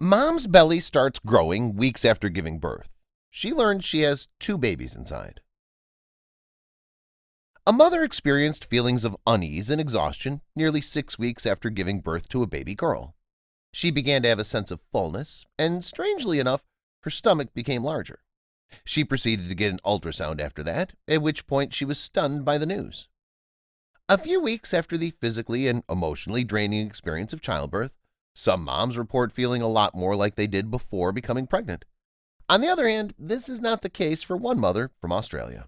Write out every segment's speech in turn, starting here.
Mom's belly starts growing weeks after giving birth. She learns she has two babies inside. A mother experienced feelings of unease and exhaustion nearly 6 weeks after giving birth to a baby girl. She began to have a sense of fullness, and strangely enough, her stomach became larger. She proceeded to get an ultrasound after that, at which point she was stunned by the news. A few weeks after the physically and emotionally draining experience of childbirth, some moms report feeling a lot more like they did before becoming pregnant. On the other hand, this is not the case for one mother from Australia.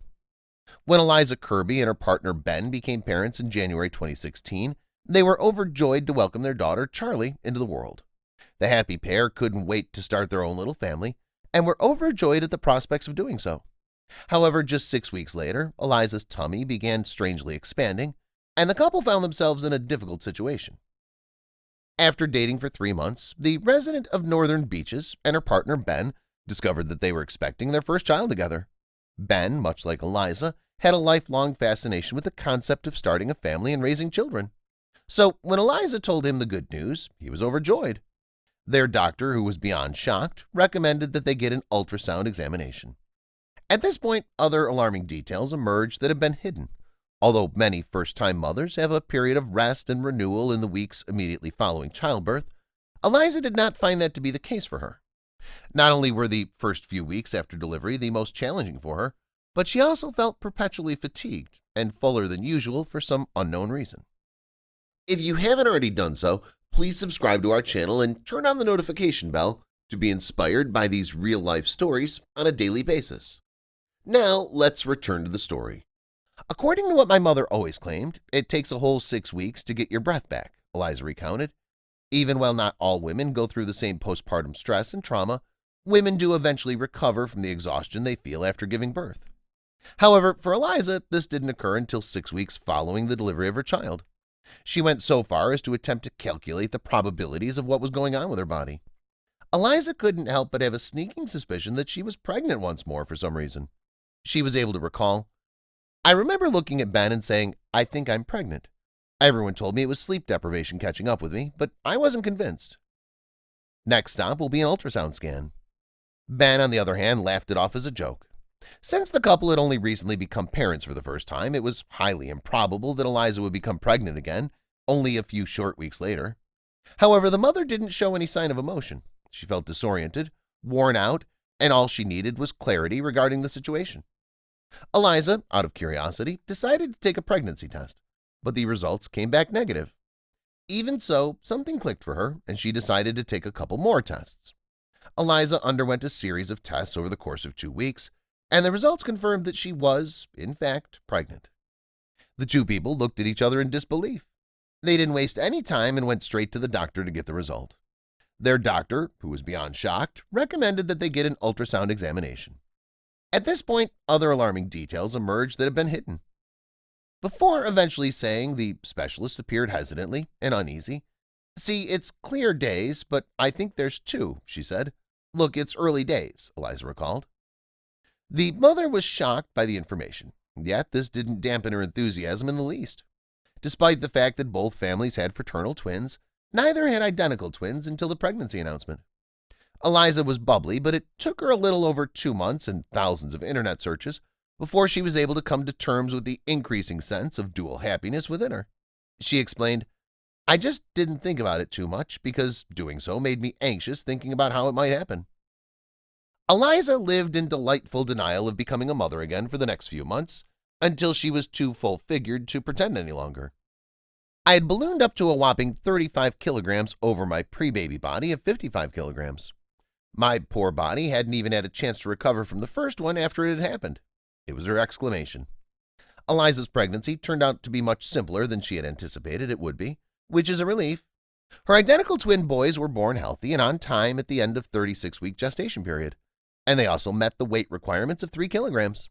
When Eliza Kirby and her partner Ben became parents in January 2016, they were overjoyed to welcome their daughter Charlie into the world. The happy pair couldn't wait to start their own little family and were overjoyed at the prospects of doing so. However, just 6 weeks later, Eliza's tummy began strangely expanding, and the couple found themselves in a difficult situation. After dating for 3 months, the resident of Northern Beaches and her partner Ben discovered that they were expecting their first child together. Ben, much like Eliza, had a lifelong fascination with the concept of starting a family and raising children. So when Eliza told him the good news, he was overjoyed. Their doctor, who was beyond shocked, recommended that they get an ultrasound examination. At this point, other alarming details emerged that had been hidden. Although many first-time mothers have a period of rest and renewal in the weeks immediately following childbirth, Eliza did not find that to be the case for her. Not only were the first few weeks after delivery the most challenging for her, but she also felt perpetually fatigued and fuller than usual for some unknown reason. If you haven't already done so, please subscribe to our channel and turn on the notification bell to be inspired by these real-life stories on a daily basis. Now, let's return to the story. According to what my mother always claimed, it takes a whole 6 weeks to get your breath back, Eliza recounted. Even while not all women go through the same postpartum stress and trauma, women do eventually recover from the exhaustion they feel after giving birth. However, for Eliza, this didn't occur until 6 weeks following the delivery of her child. She went so far as to attempt to calculate the probabilities of what was going on with her body. Eliza couldn't help but have a sneaking suspicion that she was pregnant once more for some reason. She was able to recall, "I remember looking at Ben and saying, 'I think I'm pregnant.' Everyone told me it was sleep deprivation catching up with me, but I wasn't convinced." Next stop will be an ultrasound scan. Ben, on the other hand, laughed it off as a joke. Since the couple had only recently become parents for the first time, it was highly improbable that Eliza would become pregnant again, only a few short weeks later. However, the mother didn't show any sign of emotion. She felt disoriented, worn out, and all she needed was clarity regarding the situation. Eliza, out of curiosity, decided to take a pregnancy test, but the results came back negative. Even so, something clicked for her, and she decided to take a couple more tests. Eliza underwent a series of tests over the course of 2 weeks, and the results confirmed that she was, in fact, pregnant. The two people looked at each other in disbelief. They didn't waste any time and went straight to the doctor to get the result. Their doctor, who was beyond shocked, recommended that they get an ultrasound examination. At this point, other alarming details emerged that had been hidden. Before eventually saying, the specialist appeared hesitantly and uneasy. "See, it's clear days, but I think there's 2, she said. "Look, it's early days," Eliza recalled. The mother was shocked by the information, yet this didn't dampen her enthusiasm in the least. Despite the fact that both families had fraternal twins, neither had identical twins until the pregnancy announcement. Eliza was bubbly, but it took her a little over 2 months and thousands of internet searches before she was able to come to terms with the increasing sense of dual happiness within her. She explained, "I just didn't think about it too much because doing so made me anxious thinking about how it might happen." Eliza lived in delightful denial of becoming a mother again for the next few months, until she was too full-figured to pretend any longer. "I had ballooned up to a whopping 35 kilograms over my pre-baby body of 55 kilograms. My poor body hadn't even had a chance to recover from the first one after it had happened." It was her exclamation. Eliza's pregnancy turned out to be much simpler than she had anticipated it would be, which is a relief. Her identical twin boys were born healthy and on time at the end of 36-week gestation period, and they also met the weight requirements of 3 kilograms.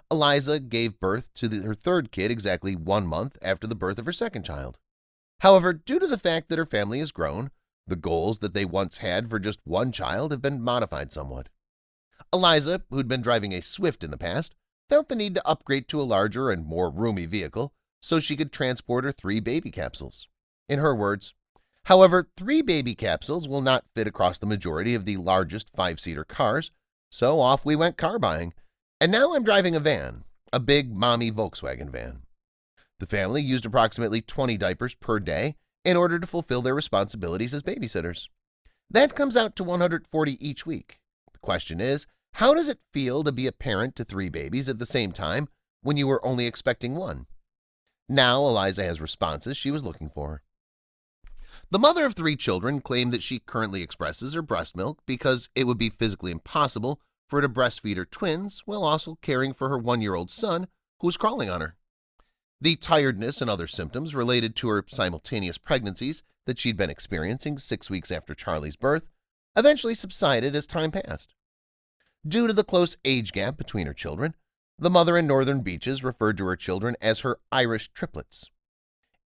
Eliza gave birth to her third kid exactly 1 month after the birth of her second child. However, due to the fact that her family has grown, the goals that they once had for just one child have been modified somewhat. Eliza, who'd been driving a Swift in the past, felt the need to upgrade to a larger and more roomy vehicle so she could transport her 3 baby capsules. In her words, However, 3 baby capsules will not fit across the majority of the largest 5-seater cars, so off we went car buying. And now I'm driving a van, a big mommy Volkswagen van. The family used approximately 20 diapers per day in order to fulfill their responsibilities as babysitters. That comes out to 140 each week. The question is, how does it feel to be a parent to 3 babies at the same time when you were only expecting 1? Now Eliza has responses she was looking for. The mother of 3 children claimed that she currently expresses her breast milk because it would be physically impossible for her to breastfeed her twins while also caring for her 1-year-old son who was crawling on her. The tiredness and other symptoms related to her simultaneous pregnancies that she'd been experiencing 6 weeks after Charlie's birth eventually subsided as time passed. Due to the close age gap between her children, the mother in Northern Beaches referred to her children as her Irish triplets.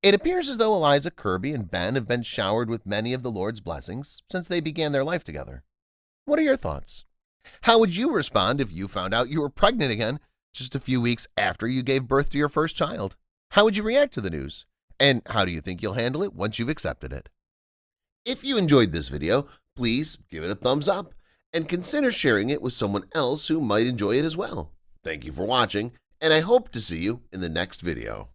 It appears as though Eliza, Kirby, and Ben have been showered with many of the Lord's blessings since they began their life together. What are your thoughts? How would you respond if you found out you were pregnant again just a few weeks after you gave birth to your first child? How would you react to the news? And how do you think you'll handle it once you've accepted it? If you enjoyed this video, please give it a thumbs up and consider sharing it with someone else who might enjoy it as well. Thank you for watching, and I hope to see you in the next video.